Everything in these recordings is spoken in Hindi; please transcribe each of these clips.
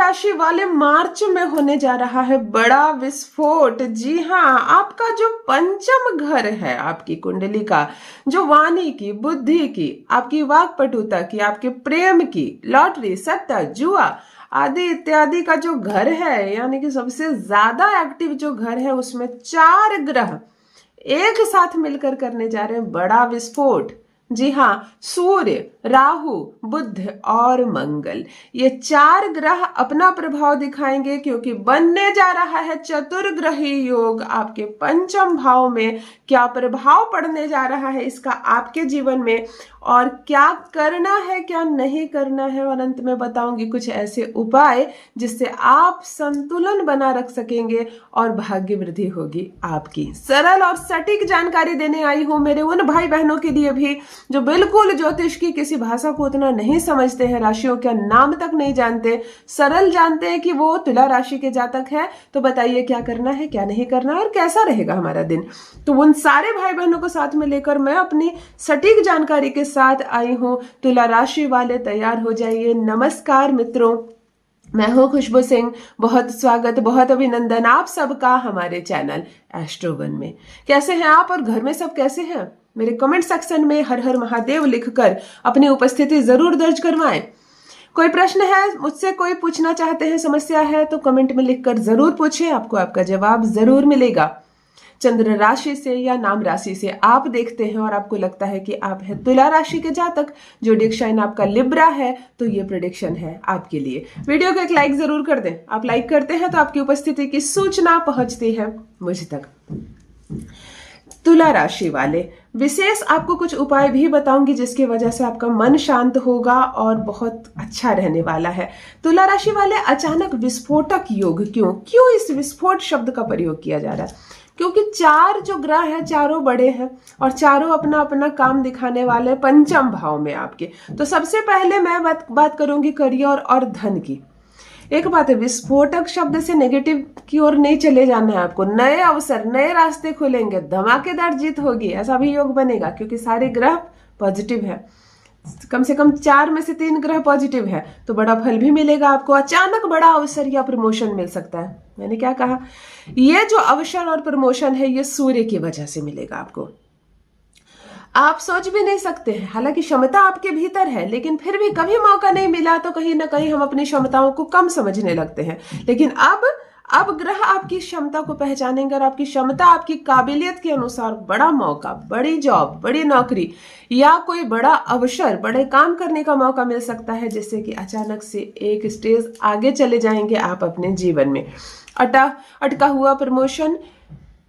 राशि वाले मार्च में होने जा रहा है बड़ा विस्फोट। जी हाँ, आपका जो पंचम घर है, आपकी कुंडली का, जो वाणी की, बुद्धि की, आपकी वाक्पटुता की, आपके प्रेम की, लॉटरी, सट्टा, जुआ आदि इत्यादि का जो घर है, यानी कि सबसे ज्यादा एक्टिव जो घर है, उसमें 4 ग्रह एक साथ मिलकर करने जा रहे हैं बड़ा विस्फोट। जी हाँ, सूर्य, राहु, बुध और मंगल, ये 4 ग्रह अपना प्रभाव दिखाएंगे, क्योंकि बनने जा रहा है चतुर्ग्रही योग। आपके पंचम भाव में क्या प्रभाव पड़ने जा रहा है इसका आपके जीवन में, और क्या करना है क्या नहीं करना है, और अंत में बताऊंगी कुछ ऐसे उपाय जिससे आप संतुलन बना रख सकेंगे और भाग्य वृद्धि होगी आपकी। सरल और सटीक जानकारी देने आई हूं मेरे उन भाई बहनों के लिए भी जो बिल्कुल ज्योतिष की किसी भाषा को उतना नहीं समझते हैं, राशियों का नाम तक नहीं जानते, सरल जानते हैं कि वो तुला राशि के जातक है। तो बताइए क्या करना है, क्या नहीं करना है, और कैसा रहेगा हमारा दिन। तो उन सारे भाई बहनों को साथ में लेकर मैं अपनी सटीक जानकारी के साथ आई हूं। तुला राशि वाले तैयार हो जाइए। नमस्कार मित्रों, मैं हूं खुशबू सिंह। बहुत स्वागत, बहुत अभिनंदन आप सबका हमारे चैनल एस्ट्रो वन में। कैसे हैं आप और घर में सब कैसे हैं? मेरे कमेंट सेक्शन में हर हर महादेव लिखकर अपनी उपस्थिति जरूर दर्ज करवाएं। कोई प्रश्न है मुझसे, कोई पूछना चाहते हैं, समस्या है, तो कमेंट में लिखकर जरूर पूछें, आपको आपका जवाब जरूर मिलेगा। चंद्र राशि से या नाम राशि से आप देखते हैं और आपको लगता है कि आप हैं तुला राशि के जातक, जोडिक साइन आपका लिब्रा है, तो ये प्रेडिक्शन है आपके लिए। वीडियो को एक लाइक जरूर कर दें। आप लाइक करते हैं तो आपकी उपस्थिति की सूचना पहुंचती है मुझ तक। तुला राशि वाले विशेष आपको कुछ उपाय भी बताऊंगी जिसकी वजह से आपका मन शांत होगा और बहुत अच्छा रहने वाला है। तुला राशि वाले, अचानक विस्फोटक योग क्यों इस विस्फोट शब्द का प्रयोग किया जा रहा है? क्योंकि 4 जो ग्रह हैं, चारों बड़े हैं और चारों अपना अपना काम दिखाने वाले पंचम भाव में आपके। तो सबसे पहले मैं बात करूंगी करियर और धन की। एक बात है, विस्फोटक शब्द से नेगेटिव की ओर नहीं चले जाना है आपको। नए अवसर, नए रास्ते खुलेंगे, धमाकेदार जीत होगी, ऐसा भी योग बनेगा, क्योंकि सारे ग्रह पॉजिटिव है। कम से कम 4 में से 3 ग्रह पॉजिटिव है, तो बड़ा फल भी मिलेगा आपको। अचानक बड़ा अवसर या प्रमोशन मिल सकता है। मैंने क्या कहा? ये जो अवसर और प्रमोशन है, ये सूर्य की वजह से मिलेगा आपको। आप सोच भी नहीं सकते हैं, हालांकि क्षमता आपके भीतर है, लेकिन फिर भी कभी मौका नहीं मिला तो कहीं ना कहीं हम अपनी क्षमताओं को कम समझने लगते हैं। लेकिन अब ग्रह आपकी क्षमता को पहचानेंगे और आपकी क्षमता, आपकी काबिलियत के अनुसार बड़ा मौका, बड़ी जॉब, बड़ी नौकरी या कोई बड़ा अवसर, बड़े काम करने का मौका मिल सकता है, जिससे कि अचानक से एक स्टेज आगे चले जाएंगे आप अपने जीवन में। अटका हुआ प्रमोशन,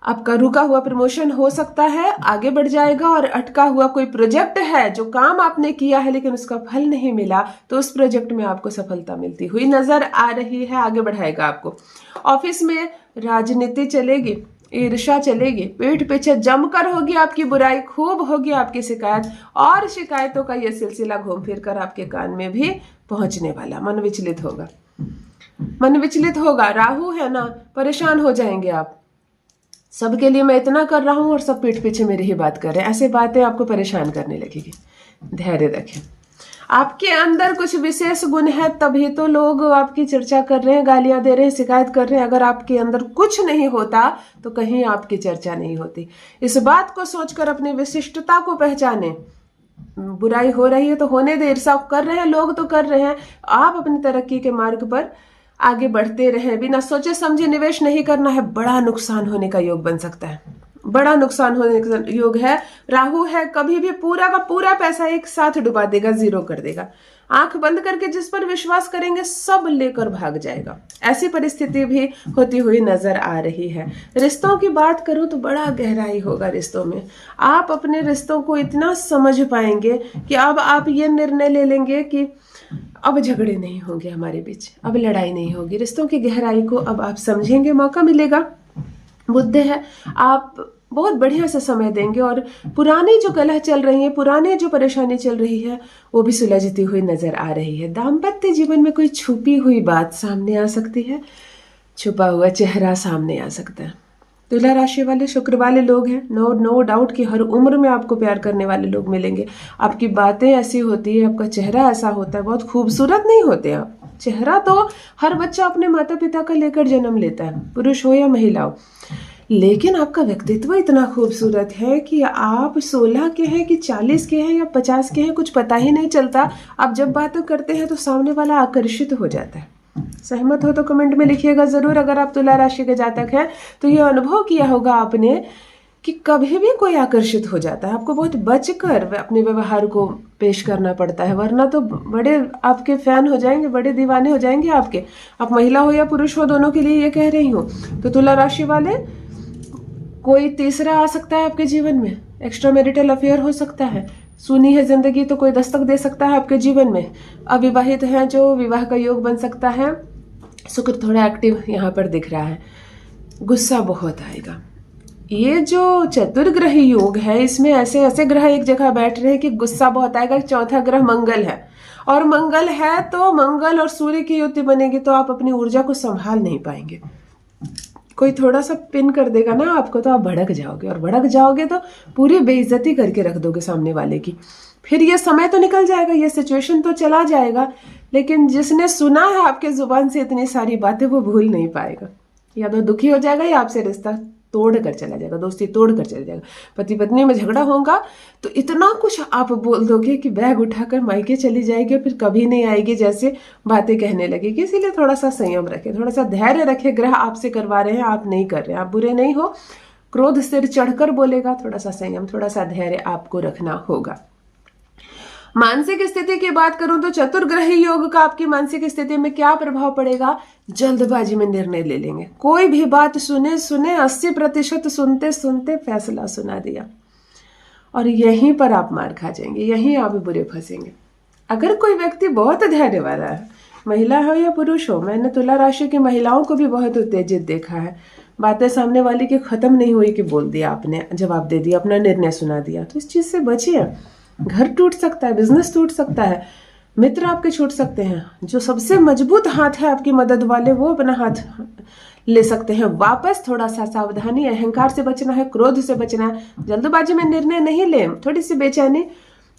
आपका रुका हुआ प्रमोशन हो सकता है आगे बढ़ जाएगा, और अटका हुआ कोई प्रोजेक्ट है, जो काम आपने किया है लेकिन उसका फल नहीं मिला, तो उस प्रोजेक्ट में आपको सफलता मिलती हुई नजर आ रही है, आगे बढ़ाएगा आपको। ऑफिस में राजनीति चलेगी, ईर्ष्या चलेगी, पीठ पीछे जमकर होगी आपकी बुराई, खूब होगी आपकी शिकायत, और शिकायतों का यह सिलसिला घूम फिर कर आपके कान में भी पहुंचने वाला। मन विचलित होगा, मन विचलित होगा। राहु है ना, परेशान हो जाएंगे आप। सबके लिए मैं इतना कर रहा हूं और सब पीठ पीछे मेरी ही बात कर रहे हैं, ऐसे बातें आपको परेशान करने लगेगी। धैर्य रखें। आपके अंदर कुछ विशेष गुण है, तभी तो लोग आपकी चर्चा कर रहे हैं, गालियां दे रहे हैं, शिकायत कर रहे हैं। अगर आपके अंदर कुछ नहीं होता तो कहीं आपकी चर्चा नहीं होती। इस बात को सोचकर अपनी विशिष्टता को पहचाने। बुराई हो रही है तो होने दे, ईर्ष्या कर रहे हैं लोग तो कर रहे हैं, आप अपनी तरक्की के मार्ग पर आगे बढ़ते रहें। बिना सोचे समझे निवेश नहीं करना है, बड़ा नुकसान होने का योग बन सकता है, बड़ा नुकसान होने का योग है। राहु है, कभी भी पूरा का पूरा पैसा एक साथ डुबा देगा, जीरो कर देगा। आंख बंद करके जिस पर विश्वास करेंगे सब लेकर भाग जाएगा, ऐसी परिस्थिति भी होती हुई नजर आ रही है। रिश्तों की बात करूं तो बड़ा गहराई होगा रिश्तों में। आप अपने रिश्तों को इतना समझ पाएंगे कि अब आप ये निर्णय ले लेंगे कि अब झगड़े नहीं होंगे हमारे बीच, अब लड़ाई नहीं होगी। रिश्तों की गहराई को अब आप समझेंगे, मौका मिलेगा। बुद्ध है, आप बहुत बढ़िया से समय देंगे और पुरानी जो कलह चल रही है, पुरानी जो परेशानी चल रही है, वो भी सुलझती हुई नजर आ रही है। दाम्पत्य जीवन में कोई छुपी हुई बात सामने आ सकती है, छुपा हुआ चेहरा सामने आ सकता है। तुला राशि वाले शुक्र वाले लोग हैं, नो डाउट कि हर उम्र में आपको प्यार करने वाले लोग मिलेंगे। आपकी बातें ऐसी होती है, आपका चेहरा ऐसा होता है, बहुत खूबसूरत नहीं होते आप, चेहरा तो हर बच्चा अपने माता पिता का लेकर जन्म लेता है, पुरुष हो या महिला हो, लेकिन आपका व्यक्तित्व इतना खूबसूरत है कि आप 16 के हैं कि 40 के हैं या 50 के हैं, कुछ पता ही नहीं चलता। आप जब बातें करते हैं तो सामने वाला आकर्षित हो जाता है। सहमत हो तो कमेंट में लिखिएगा जरूर। अगर आप तुला राशि के जातक हैं तो ये अनुभव किया होगा आपने कि कभी भी कोई आकर्षित हो जाता है, आपको बहुत बचकर अपने व्यवहार को पेश करना पड़ता है, वरना तो बड़े आपके फैन हो जाएंगे, बड़े दीवाने हो जाएंगे आपके। आप महिला हो या पुरुष हो, दोनों के लिए ये कह रही हूँ। तो तुला राशि वाले, कोई तीसरा आ सकता है आपके जीवन में, एक्स्ट्रा मैरिटल अफेयर हो सकता है, सुनी है जिंदगी तो कोई दस्तक दे सकता है आपके जीवन में। अविवाहित हैं जो, विवाह का योग बन सकता है। शुक्र थोड़ा एक्टिव यहाँ पर दिख रहा है। गुस्सा बहुत आएगा। ये जो चतुर्ग्रही योग है, इसमें ऐसे ऐसे ग्रह एक जगह बैठ रहे हैं कि गुस्सा बहुत आएगा। चौथा ग्रह मंगल है, और मंगल है तो मंगल और सूर्य की युति बनेगी, तो आप अपनी ऊर्जा को संभाल नहीं पाएंगे। कोई थोड़ा सा पिन कर देगा ना आपको तो आप भड़क जाओगे, और भड़क जाओगे तो पूरी बेइज्जती करके रख दोगे सामने वाले की। फिर ये समय तो निकल जाएगा, ये सिचुएशन तो चला जाएगा, लेकिन जिसने सुना है आपके जुबान से इतनी सारी बातें वो भूल नहीं पाएगा। या तो दुखी हो जाएगा या आपसे रिश्ता तोड़ कर चला जाएगा, दोस्ती तोड़ कर चला जाएगा। पति पत्नी में झगड़ा होगा तो इतना कुछ आप बोल दोगे कि बैग उठाकर मायके चली जाएगी, फिर कभी नहीं आएगी जैसे बातें कहने लगेगी। इसीलिए थोड़ा सा संयम रखे, थोड़ा सा धैर्य रखे। ग्रह आपसे करवा रहे हैं, आप नहीं कर रहे हैं, आप बुरे नहीं हो। क्रोध सिर चढ़कर बोलेगा, थोड़ा सा संयम, थोड़ा सा धैर्य आपको रखना होगा। मानसिक स्थिति की बात करूं तो चतुर्ग्रही योग का आपकी मानसिक स्थिति में क्या प्रभाव पड़ेगा? जल्दबाजी में निर्णय ले लेंगे। कोई भी बात सुने 80% सुनते सुनते फैसला सुना दिया, और यहीं पर आप मार खा जाएंगे, यहीं आप बुरे फंसेंगे। अगर कोई व्यक्ति बहुत धैर्य वाला है, महिला हो या पुरुष हो, मैंने तुला राशि की महिलाओं को भी बहुत उत्तेजित देखा है। बातें सामने वाली की खत्म नहीं हुई कि बोल दिया आपने, जवाब दे दिया, अपना निर्णय सुना दिया। तो इस चीज से बचिए। घर टूट सकता है, बिजनेस टूट सकता है, मित्र आपके छूट सकते हैं। जो सबसे मजबूत हाथ है आपकी मदद वाले, वो अपना हाथ ले सकते हैं वापस। थोड़ा सा सावधानी, अहंकार से बचना है, क्रोध से बचना है। जल्दबाजी में निर्णय नहीं ले। थोड़ी सी बेचैनी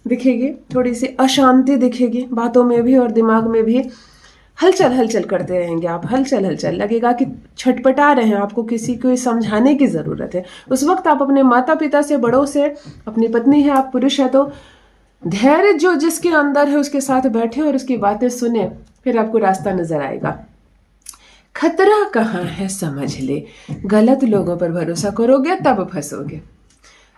दिखेगी, थोड़ी सी अशांति दिखेगी, बातों में भी और दिमाग में भी हलचल हलचल करते रहेंगे आप। हलचल हलचल लगेगा कि छटपटा रहे हैं, आपको किसी को समझाने की जरूरत है। उस वक्त आप अपने माता पिता से, बड़ों से, अपनी पत्नी है, आप पुरुष है तो धैर्य जो जिसके अंदर है उसके साथ बैठे और उसकी बातें सुने, फिर आपको रास्ता नजर आएगा। खतरा कहाँ है समझ ले। गलत लोगों पर भरोसा करोगे तब फंसोगे।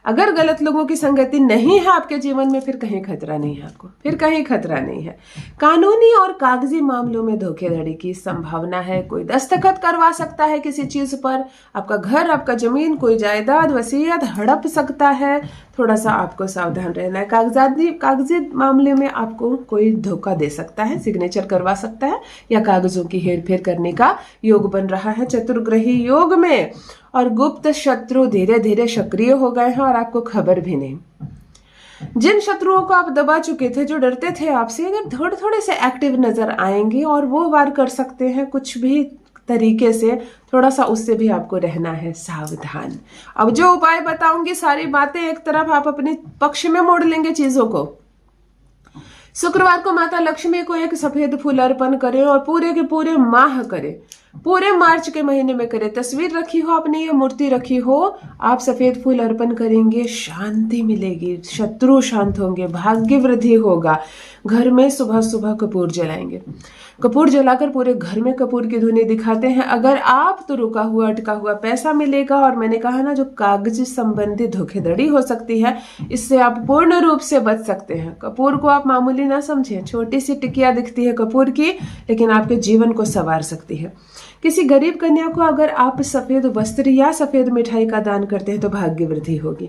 अगर गलत लोगों की संगति नहीं है आपके जीवन में, फिर कहीं खतरा नहीं है आपको, फिर कहीं खतरा नहीं है। कानूनी और कागजी मामलों में धोखेधड़ी की संभावना है। कोई दस्तखत करवा सकता है किसी चीज पर, आपका घर, आपका जमीन, कोई जायदाद, वसीयत हड़प सकता है। थोड़ा सा आपको सावधान रहना है। कागजी मामले में आपको कोई धोखा दे सकता है, सिग्नेचर करवा सकता है, या कागजों की हेरफेर करने का योग बन रहा है चतुर्ग्रही योग में। और गुप्त शत्रु धीरे धीरे सक्रिय हो गए हैं और आपको खबर भी नहीं। जिन शत्रुओं को आप दबा चुके थे, जो डरते थे आपसे, अगर थोड़े थोड़े से एक्टिव नजर आएंगे और वो वार कर सकते हैं कुछ भी तरीके से, थोड़ा सा उससे भी आपको रहना है सावधान। अब जो उपाय बताऊंगी, सारी बातें एक तरफ आप अपने पक्ष में मोड़ लेंगे चीजों को। शुक्रवार को माता लक्ष्मी को एक सफेद फूल अर्पण करें और पूरे के पूरे माह करें, पूरे मार्च के महीने में करें। तस्वीर रखी हो आपने या मूर्ति रखी हो, आप सफेद फूल अर्पण करेंगे, शांति मिलेगी, शत्रु शांत होंगे, भाग्य वृद्धि होगा। घर में सुबह सुबह कपूर जलाएंगे। कपूर जलाकर पूरे घर में कपूर की धुनी दिखाते हैं। अगर आप तो रुका हुआ अटका हुआ पैसा मिलेगा। और मैंने कहा ना, जो कागज संबंधी धोखेधड़ी हो सकती है, इससे आप पूर्ण रूप से बच सकते हैं। कपूर को आप मामूली ना समझें, छोटी सी टिकिया दिखती है कपूर की, लेकिन आपके जीवन को संवार सकती है। किसी गरीब कन्या को अगर आप सफेद वस्त्र या सफेद मिठाई का दान करते हैं तो भाग्य वृद्धि होगी।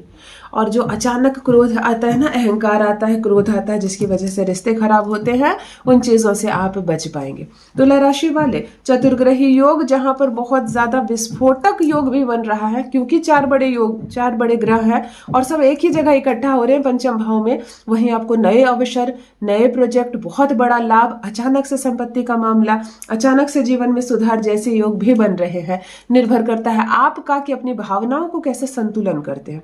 और जो अचानक क्रोध आता है ना, अहंकार आता है, क्रोध आता है, जिसकी वजह से रिश्ते खराब होते हैं, उन चीजों से आप बच पाएंगे। तुला राशि वाले, चतुर्ग्रही योग जहां पर बहुत ज्यादा विस्फोटक योग भी बन रहा है, क्योंकि 4 बड़े ग्रह हैं और सब एक ही जगह इकट्ठा हो रहे हैं पंचम भाव में। वहीं आपको नए अवसर, नए प्रोजेक्ट, बहुत बड़ा लाभ, अचानक से संपत्ति का मामला, अचानक से जीवन में सुधार जैसे योग भी बन रहे हैं। निर्भर करता है आपका कि अपनी भावनाओं को कैसे संतुलन करते हैं।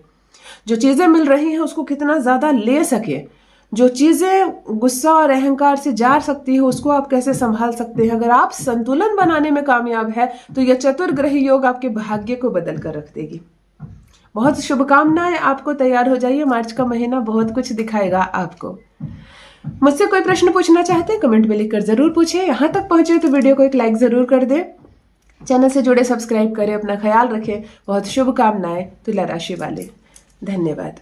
जो चीजें मिल रही हैं उसको कितना ज्यादा ले सके, जो चीजें गुस्सा और अहंकार से जा सकती है उसको आप कैसे संभाल सकते हैं। अगर आप संतुलन बनाने में कामयाब है तो यह चतुर्ग्रह योग आपके भाग्य को बदल कर रख देगी। बहुत शुभकामनाएं आपको। तैयार हो जाइए, मार्च का महीना बहुत कुछ दिखाएगा आपको। मुझसे कोई प्रश्न पूछना चाहते हैं कमेंट में लिखकर जरूर पूछिए। यहाँ तक पहुंचे तो वीडियो को एक लाइक जरूर कर दें, चैनल से जुड़े सब्सक्राइब करें, अपना ख्याल रखें। बहुत शुभकामनाएं तुला राशि वाले। धन्यवाद।